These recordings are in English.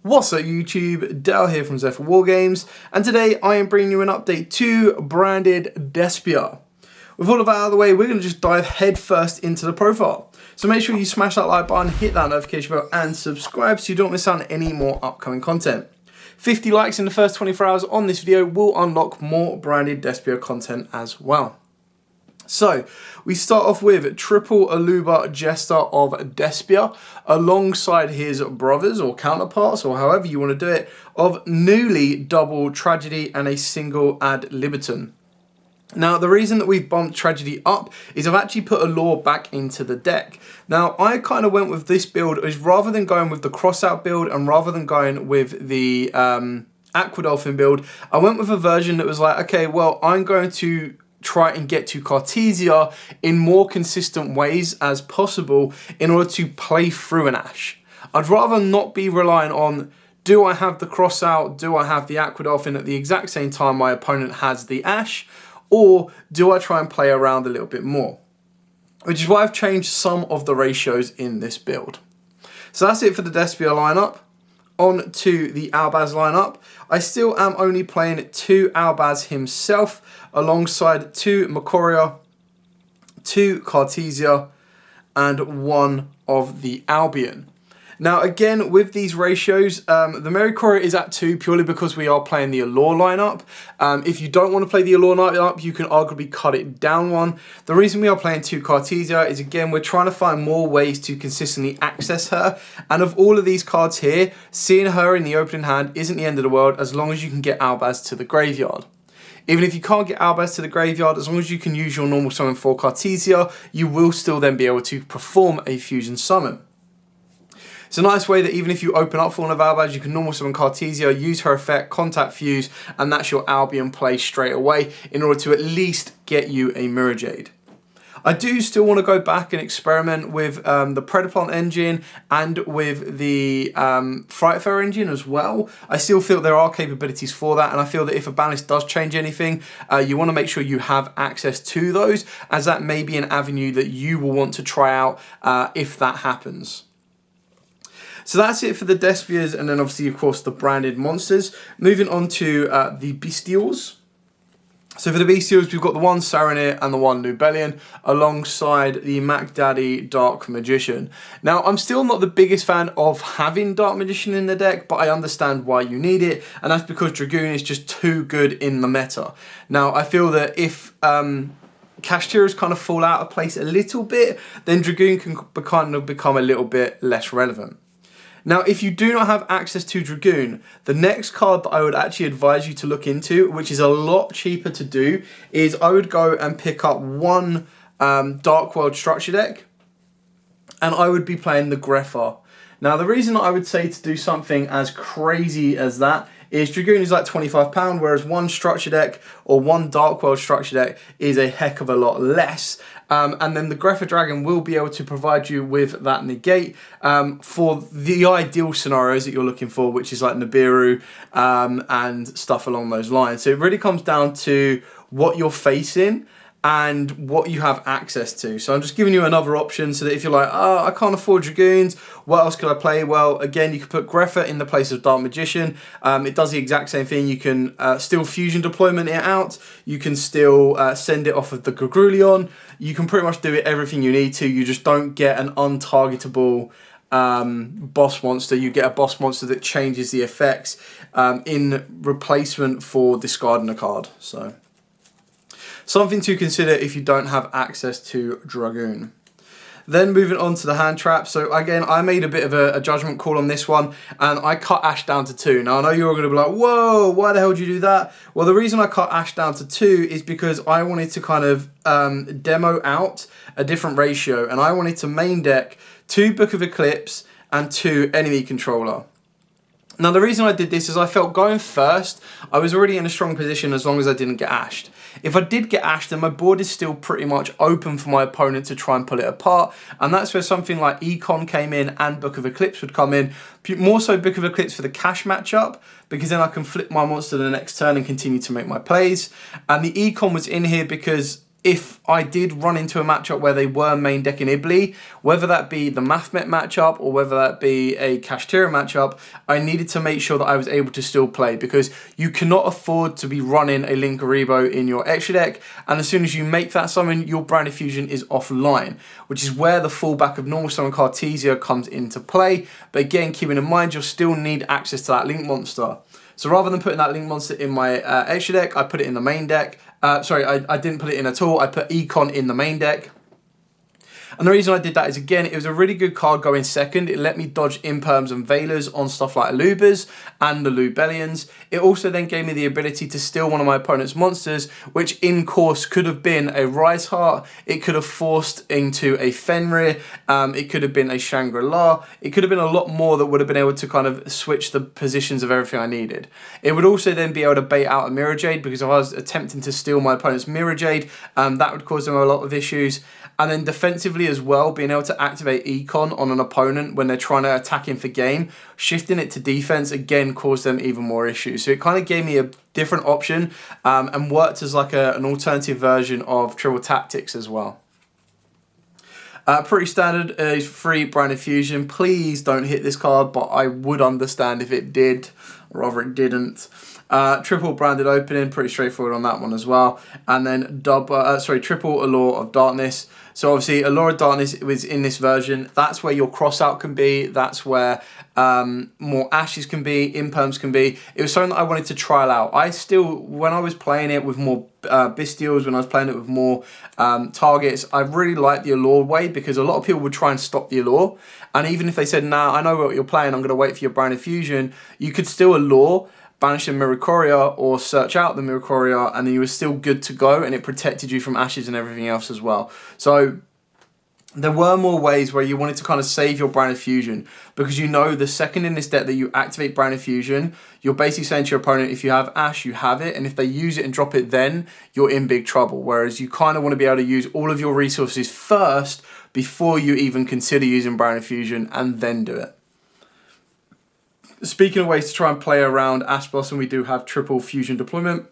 What's up YouTube, Dale here from Zephyr Wargames, and today I am bringing you an update to Brannded Despia. With all of that out of the way, we're going to just dive head first into the profile. So make sure you smash that like button, hit that notification bell and subscribe so you don't miss out on any more upcoming content. 50 likes in the first 24 hours on this video will unlock more Brannded Despia content as well. So, we start off with Triple Aluba Jester of Despia, alongside his brothers or counterparts, or however you want to do it, of newly double Tragedy and a single ad libitum. Now, the reason that we've bumped Tragedy up is I've actually put Allure back into the deck. Now, I kind of went with this build, is rather than going with the crossout build and rather than going with the Aquadolphin build, I went with a version that was like, okay, well, I'm going to try and get to Cartesia in more consistent ways as possible in order to play through an Ash. I'd rather not be relying on, do I have the cross out, do I have the Aquadolphin at the exact same time my opponent has the Ash, or do I try and play around a little bit more? Which is why I've changed some of the ratios in this build. So that's it for the Despia lineup. On to the Albaz lineup. I still am only playing 2 Albaz himself, alongside 2 Macoria, 2 Cartesia, and 1 of the Albion. Now again, with these ratios, the Macoria is at 2 purely because we are playing the Allure lineup. If you don't want to play the Allure lineup, you can arguably cut it down 1. The reason we are playing 2 Cartesia is, again, we're trying to find more ways to consistently access her. And of all of these cards here, seeing her in the opening hand isn't the end of the world as long as you can get Albaz to the graveyard. Even if you can't get Albaz to the graveyard, as long as you can use your normal summon for Cartesia, you will still then be able to perform a fusion summon. It's a nice way that even if you open up for one of Albaz, you can normal summon Cartesia, use her effect, contact fuse, and that's your Albion play straight away in order to at least get you a Mirror Jade. I do still want to go back and experiment with the Predaplant engine and with the Frightfare engine as well. I still feel there are capabilities for that, and I feel that if a balance does change anything, you want to make sure you have access to those, as that may be an avenue that you will want to try out if that happens. So that's it for the Despias, and then obviously, of course, the branded monsters. Moving on to the Bestials. So for the Bestials, we've got the 1 Saronir and the 1 Nubelian, alongside the Mac Daddy Dark Magician. Now, I'm still not the biggest fan of having Dark Magician in the deck, but I understand why you need it, and that's because Dragoon is just too good in the meta. Now, I feel that if Kashtiras kind of fall out of place a little bit, then Dragoon can kind of become a little bit less relevant. Now, if you do not have access to Dragoon, the next card that I would actually advise you to look into, which is a lot cheaper to do, is I would go and pick up 1 darkworld structure deck, and I would be playing the Grepher. Now, the reason I would say to do something as crazy as that is Dragoon is like £25, whereas 1 structure deck or 1 darkworld structure deck is a heck of a lot less. And then the Grepher Dragon will be able to provide you with that negate for the ideal scenarios that you're looking for, which is like Nibiru and stuff along those lines. So it really comes down to what you're facing and what you have access to. So I'm just giving you another option so that if you're like, oh, I can't afford Dragoons, what else could I play? Well, again, you can put Grepher in the place of Dark Magician. It does the exact same thing. You can still fusion deployment it out. You can still send it off of the Gagrulion. You can pretty much do it everything you need to. You just don't get an untargetable boss monster. You get a boss monster that changes the effects in replacement for discarding a card. So something to consider if you don't have access to Dragoon. Then moving on to the hand trap. So again, I made a bit of a judgment call on this one, and I cut Ash down to 2. Now I know you're going to be like, whoa, why the hell did you do that? Well, the reason I cut Ash down to 2 is because I wanted to kind of demo out a different ratio, and I wanted to main deck 2 Book of Eclipse and 2 Enemy Controller. Now, the reason I did this is I felt going first, I was already in a strong position as long as I didn't get ashed. If I did get ashed, then my board is still pretty much open for my opponent to try and pull it apart. And that's where something like Econ came in and Book of Eclipse would come in. More so Book of Eclipse for the cash matchup, because then I can flip my monster the next turn and continue to make my plays. And the Econ was in here because if I did run into a matchup where they were main decking Ibli, whether that be the Mathmet matchup or whether that be a Kashtira matchup, I needed to make sure that I was able to still play, because you cannot afford to be running a Link Aribo in your extra deck, and as soon as you make that summon, your Branded Fusion is offline, which is where the fallback of normal summon Cartesia comes into play. But again, keeping in mind, you'll still need access to that Link monster. So rather than putting that Link monster in my extra deck, I put it in the main deck. Sorry, I didn't put it in at all. I put Econ in the main deck. And the reason I did that is, again, it was a really good card going second. It let me dodge Imperms and Veilers on stuff like Alubas and the Lubellions. It also then gave me the ability to steal one of my opponent's monsters, which in course could have been a Rise Heart. It could have forced into a Fenrir. It could have been a Shangri-La. It could have been a lot more that would have been able to kind of switch the positions of everything I needed. It would also then be able to bait out a Mirror Jade, because if I was attempting to steal my opponent's Mirror Jade, that would cause them a lot of issues. And then defensively as well, being able to activate Econ on an opponent when they're trying to attack him for game, shifting it to defense, again, caused them even more issues. So it kind of gave me a different option, and worked as like an alternative version of Triple Tactics as well. Pretty standard is free Branded Fusion. Please don't hit this card, but I would understand if it did, or rather it didn't. Triple Branded Opening, pretty straightforward on that one as well. And then triple Allure of Darkness. So obviously Allure of Darkness was in this version. That's where your crossout can be. That's where more Ashes can be, Imperms can be. It was something that I wanted to trial out. When I was playing it with more Bestials, when I was playing it with more targets, I really liked the Allure way, because a lot of people would try and stop the Allure. And even if they said, nah, I know what you're playing, I'm going to wait for your Branded Fusion, you could still Allure, banish the Mirror Courier, or search out the Mirror Courier, and then you were still good to go, and it protected you from Ashes and everything else as well. So there were more ways where you wanted to kind of save your Branded Fusion, because you know the second in this deck that you activate Branded Fusion, you're basically saying to your opponent, if you have Ash, you have it, and if they use it and drop it then, you're in big trouble. Whereas you kind of want to be able to use all of your resources first before you even consider using Branded Fusion, and then do it. Speaking of ways to try and play around Ash Blossom, we do have triple Fusion deployment.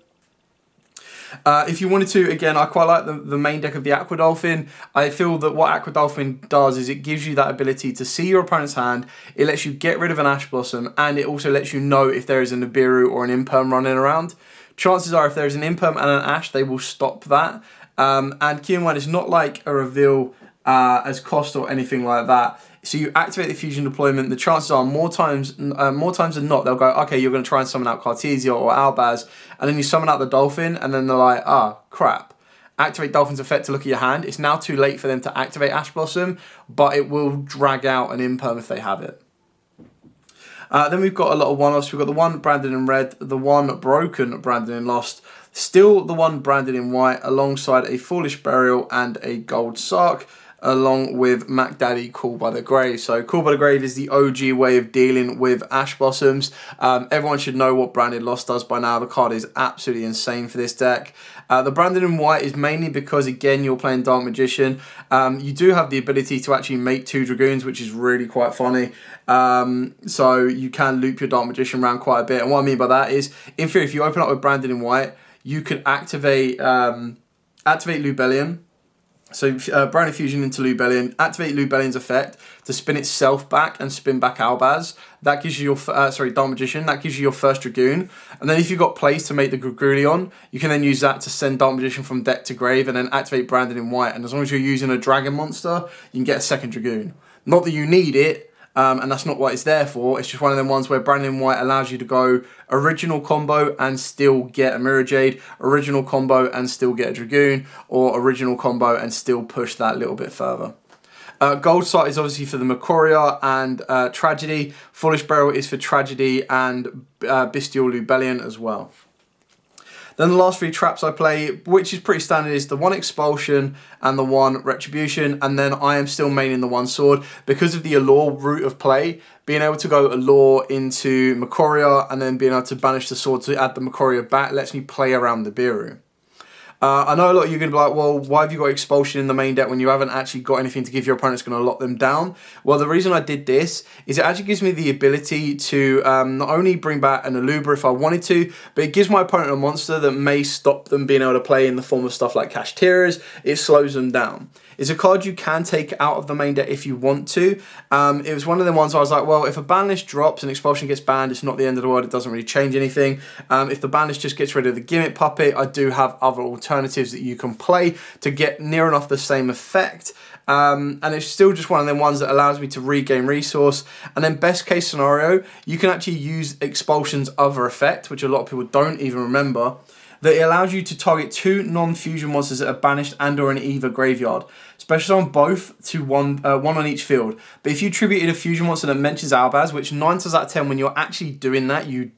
If you wanted to, again, I quite like the main deck of the Aqua Dolphin. I feel that what Aqua Dolphin does is it gives you that ability to see your opponent's hand, it lets you get rid of an Ash Blossom, and it also lets you know if there is a Nibiru or an Imperm running around. Chances are if there is an Imperm and an Ash, they will stop that. And keep in mind, it's not like a reveal as cost or anything like that. So you activate the Fusion deployment, the chances are more times than not, they'll go, okay, you're going to try and summon out Cartesia or Albaz, and then you summon out the Dolphin, and then they're like, crap. Activate Dolphin's effect to look at your hand. It's now too late for them to activate Ash Blossom, but it will drag out an Imperm if they have it. Then we've got a lot of one-offs. We've got the one branded in red, the one broken branded in lost, still the one branded in white, alongside a Foolish Burial and a Gold Sark, along with Mac Daddy Call by the Grave. So Call by the Grave is the OG way of dealing with Ash Blossoms. Everyone should know what Branded Lost does by now. The card is absolutely insane for this deck. The Branded in White is mainly because, again, you're playing Dark Magician. You do have the ability to actually make 2 Dragoons, which is really quite funny. So you can loop your Dark Magician around quite a bit. And what I mean by that is, in theory, if you open up with Branded in White, you could activate Lubellion. So Branded Fusion into Lubellion, activate Lubellion's effect to spin itself back and spin back Albaz. That gives you your, Dark Magician, that gives you your first Dragoon. And then if you've got plays to make the Grugrulion, you can then use that to send Dark Magician from deck to grave and then activate Branded in White. And as long as you're using a Dragon monster, you can get a second Dragoon. Not that you need it, and that's not what it's there for. It's just one of them ones where Branded in White allows you to go original combo and still get a Mirror Jade, original combo and still get a Dragoon, or original combo and still push that little bit further. Gold Sight is obviously for the Macoria and Tragedy. Foolish Burial is for Tragedy and Bestial Lubellion as well. Then the last 3 traps I play, which is pretty standard, is the one Expulsion and the one Retribution, and then I am still maining the one Sword. Because of the Allure route of play, being able to go Allure into Macoria and then being able to banish the Sword to add the Macoria back lets me play around the Biru. I know a lot of you are going to be like, well, why have you got Expulsion in the main deck when you haven't actually got anything to give your opponent that's going to lock them down? Well, the reason I did this is it actually gives me the ability to not only bring back an Aluba if I wanted to, but it gives my opponent a monster that may stop them being able to play in the form of stuff like Kashtira's. It slows them down. It's a card you can take out of the main deck if you want to. It was one of the ones I was like, well, if a ban list drops and Expulsion gets banned, it's not the end of the world. It doesn't really change anything. If the ban list just gets rid of the Gimmick Puppet, I do have other alternatives that you can play to get near enough the same effect. And it's still just one of them ones that allows me to regain resource. And then best case scenario, you can actually use Expulsion's other effect, which a lot of people don't even remember, that it allows you to target 2 non-fusion monsters that are banished and or in either graveyard. Special on both to one on each field. But if you tributed a fusion monster that mentions Albaz, which 9 times out of 10 when you're actually doing that, you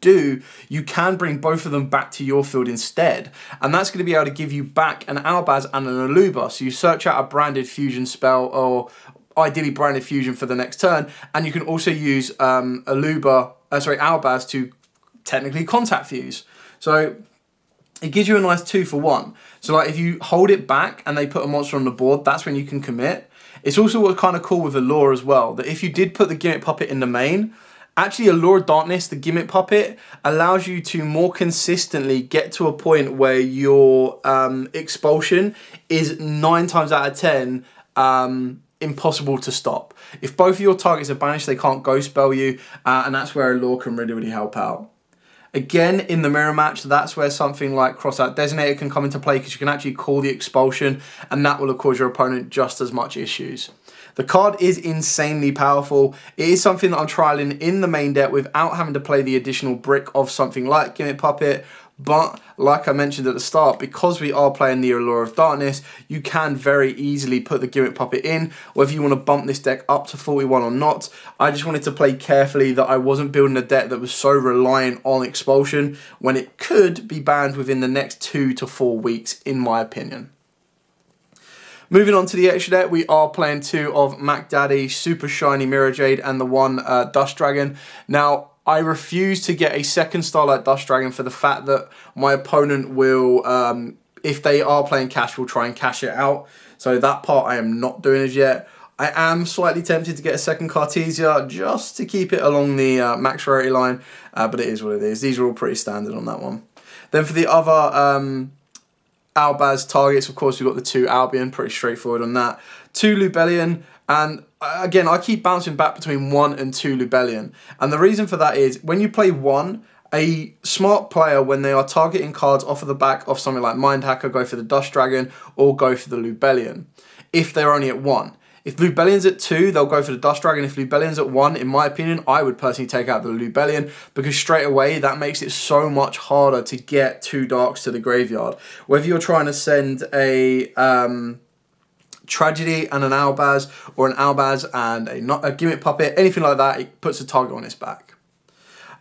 can bring both of them back to your field instead. And that's going to be able to give you back an Albaz and an Aluba. So you search out a branded fusion spell, or ideally branded fusion for the next turn, and you can also use Albaz to technically contact fuse. So it gives you a nice 2 for 1. So like if you hold it back and they put a monster on the board, that's when you can commit. It's also what's kind of cool with Allure as well, that if you did put the Gimmick Puppet in the main, actually Allure of Darkness, the Gimmick Puppet, allows you to more consistently get to a point where your Expulsion is 9 times out of 10 impossible to stop. If both of your targets are banished, they can't ghost spell you, and that's where Allure can really, really help out. Again, in the mirror match, that's where something like Crossout Designator can come into play, because you can actually call the Expulsion, and that will cause your opponent just as much issues. The card is insanely powerful. It is something that I'm trialing in the main deck without having to play the additional brick of something like Gimmick Puppet. But like I mentioned at the start, because we are playing the Allure of Darkness, you can very easily put the Gimmick Puppet in, whether you want to bump this deck up to 41 or not. I just wanted to play carefully that I wasn't building a deck that was so reliant on Expulsion when it could be banned within the next 2 to 4 weeks, in my opinion. Moving on to the extra deck, we are playing 2 of Mac Daddy, Super Shiny Mirror Jade, and the 1 Dust Dragon. Now, I refuse to get a second Starlight Dust Dragon for the fact that my opponent will, if they are playing cash, will try and cash it out. So that part I am not doing as yet. I am slightly tempted to get a second Cartesia just to keep it along the max rarity line, but it is what it is. These are all pretty standard on that one. Then for the other Albaz targets, of course, we've got the 2 Albion, pretty straightforward on that. 2 Lubellion, and again, I keep bouncing back between 1 and 2 Lubellion. And the reason for that is, when you play 1, a smart player, when they are targeting cards off of the back of something like Mind Hacker, go for the Dust Dragon or go for the Lubellion, if they're only at 1. If Lubellion's at 2, they'll go for the Dust Dragon. If Lubellion's at 1, in my opinion, I would personally take out the Lubellion, because straight away that makes it so much harder to get 2 Darks to the graveyard. Whether you're trying to send a Tragedy and an Albaz, or an Albaz and a Gimmick Puppet, anything like that, it puts a target on its back.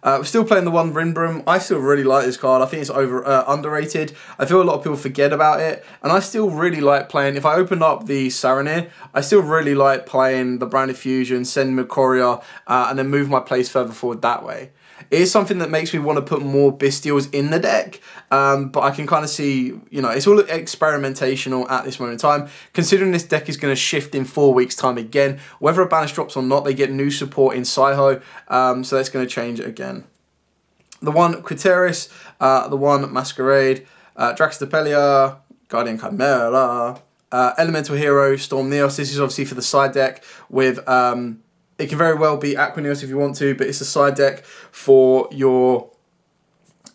We're still playing the 1 Rinbrum. I still really like this card. I think it's underrated. I feel a lot of people forget about it, and I still really like playing. If I open up the Saranir, I still really like playing the Branded Fusion, send Mikoria, and then move my plays further forward that way. It is something that makes me want to put more Bystials in the deck, but I can kind of see, you know, it's all experimentational at this moment in time. Considering this deck is going to shift in 4 weeks' time again, whether a banish drops or not, they get new support in Saiho, so that's going to change again. The 1 Quiteris, the 1 Masquerade, Draxtapelia, Guardian Chimera, Elemental Hero, Storm Neos. This is obviously for the side deck with... it can very well be Aquaneos if you want to, but it's a side deck for your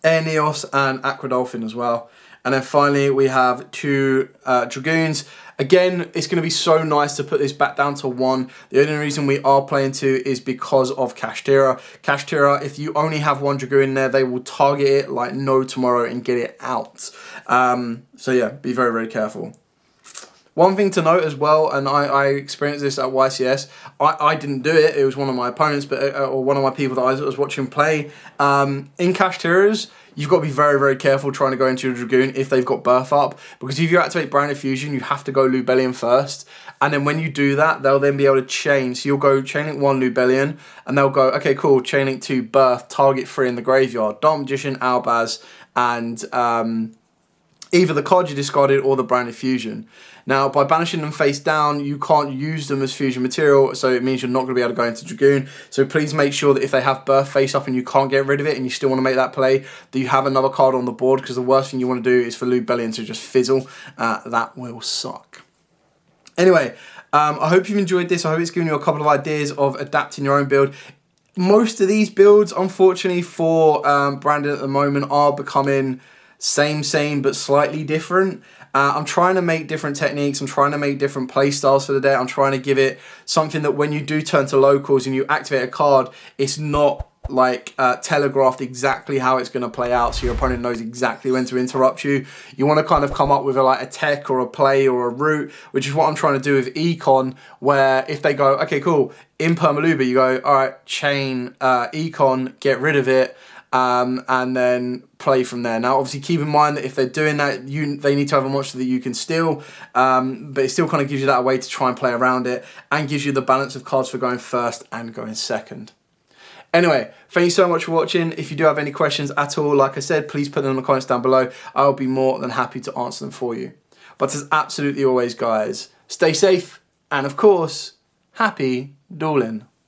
Air Neos and Aqua Dolphin as well. And then finally we have 2 Dragoons. Again, it's going to be so nice to put this back down to 1. The only reason we are playing 2 is because of Kashtira. Kashtira, if you only have 1 Dragoon in there, they will target it like no tomorrow and get it out. So yeah, be very, very careful. One thing to note as well, and I experienced this at YCS, I didn't do it, it was one of my opponents, but or one of my people that I was watching play. In Kashtira's, you've got to be very, very careful trying to go into your Dragoon if they've got Birth Up, because if you activate Branded Fusion, you have to go Lubellion first, and then when you do that, they'll then be able to chain. So you'll go Chainlink 1 Lubellion, and they'll go, okay, cool, Chainlink 2 Birth, target 3 in the graveyard, Dark Magician, Albaz, and either the card you discarded or the Brannded fusion. Now, by banishing them face down, you can't use them as fusion material, so it means you're not going to be able to go into Dragoon. So please make sure that if they have Birth face up and you can't get rid of it and you still want to make that play, that you have another card on the board, because the worst thing you want to do is for Lube Bellion to just fizzle. That will suck. Anyway, I hope you've enjoyed this. I hope it's given you a couple of ideas of adapting your own build. Most of these builds, unfortunately, for Brannded at the moment are becoming same, but slightly different. I'm trying to make different techniques. I'm trying to make different play styles for the deck. I'm trying to give it something that when you do turn to locals and you activate a card, it's not like telegraphed exactly how it's going to play out, so your opponent knows exactly when to interrupt you. You want to kind of come up with a tech or a play or a route, which is what I'm trying to do with Econ, where if they go, okay, cool, in Permaluba, you go, all right, chain Econ, get rid of it, and then play from there. Now, obviously, keep in mind that if they're doing that, they need to have a monster that you can steal, but it still kind of gives you that way to try and play around it, and gives you the balance of cards for going first and going second. Anyway, thank you so much for watching. If you do have any questions at all, like I said, please put them in the comments down below. I'll be more than happy to answer them for you. But as absolutely always, guys, stay safe, and of course, happy dueling.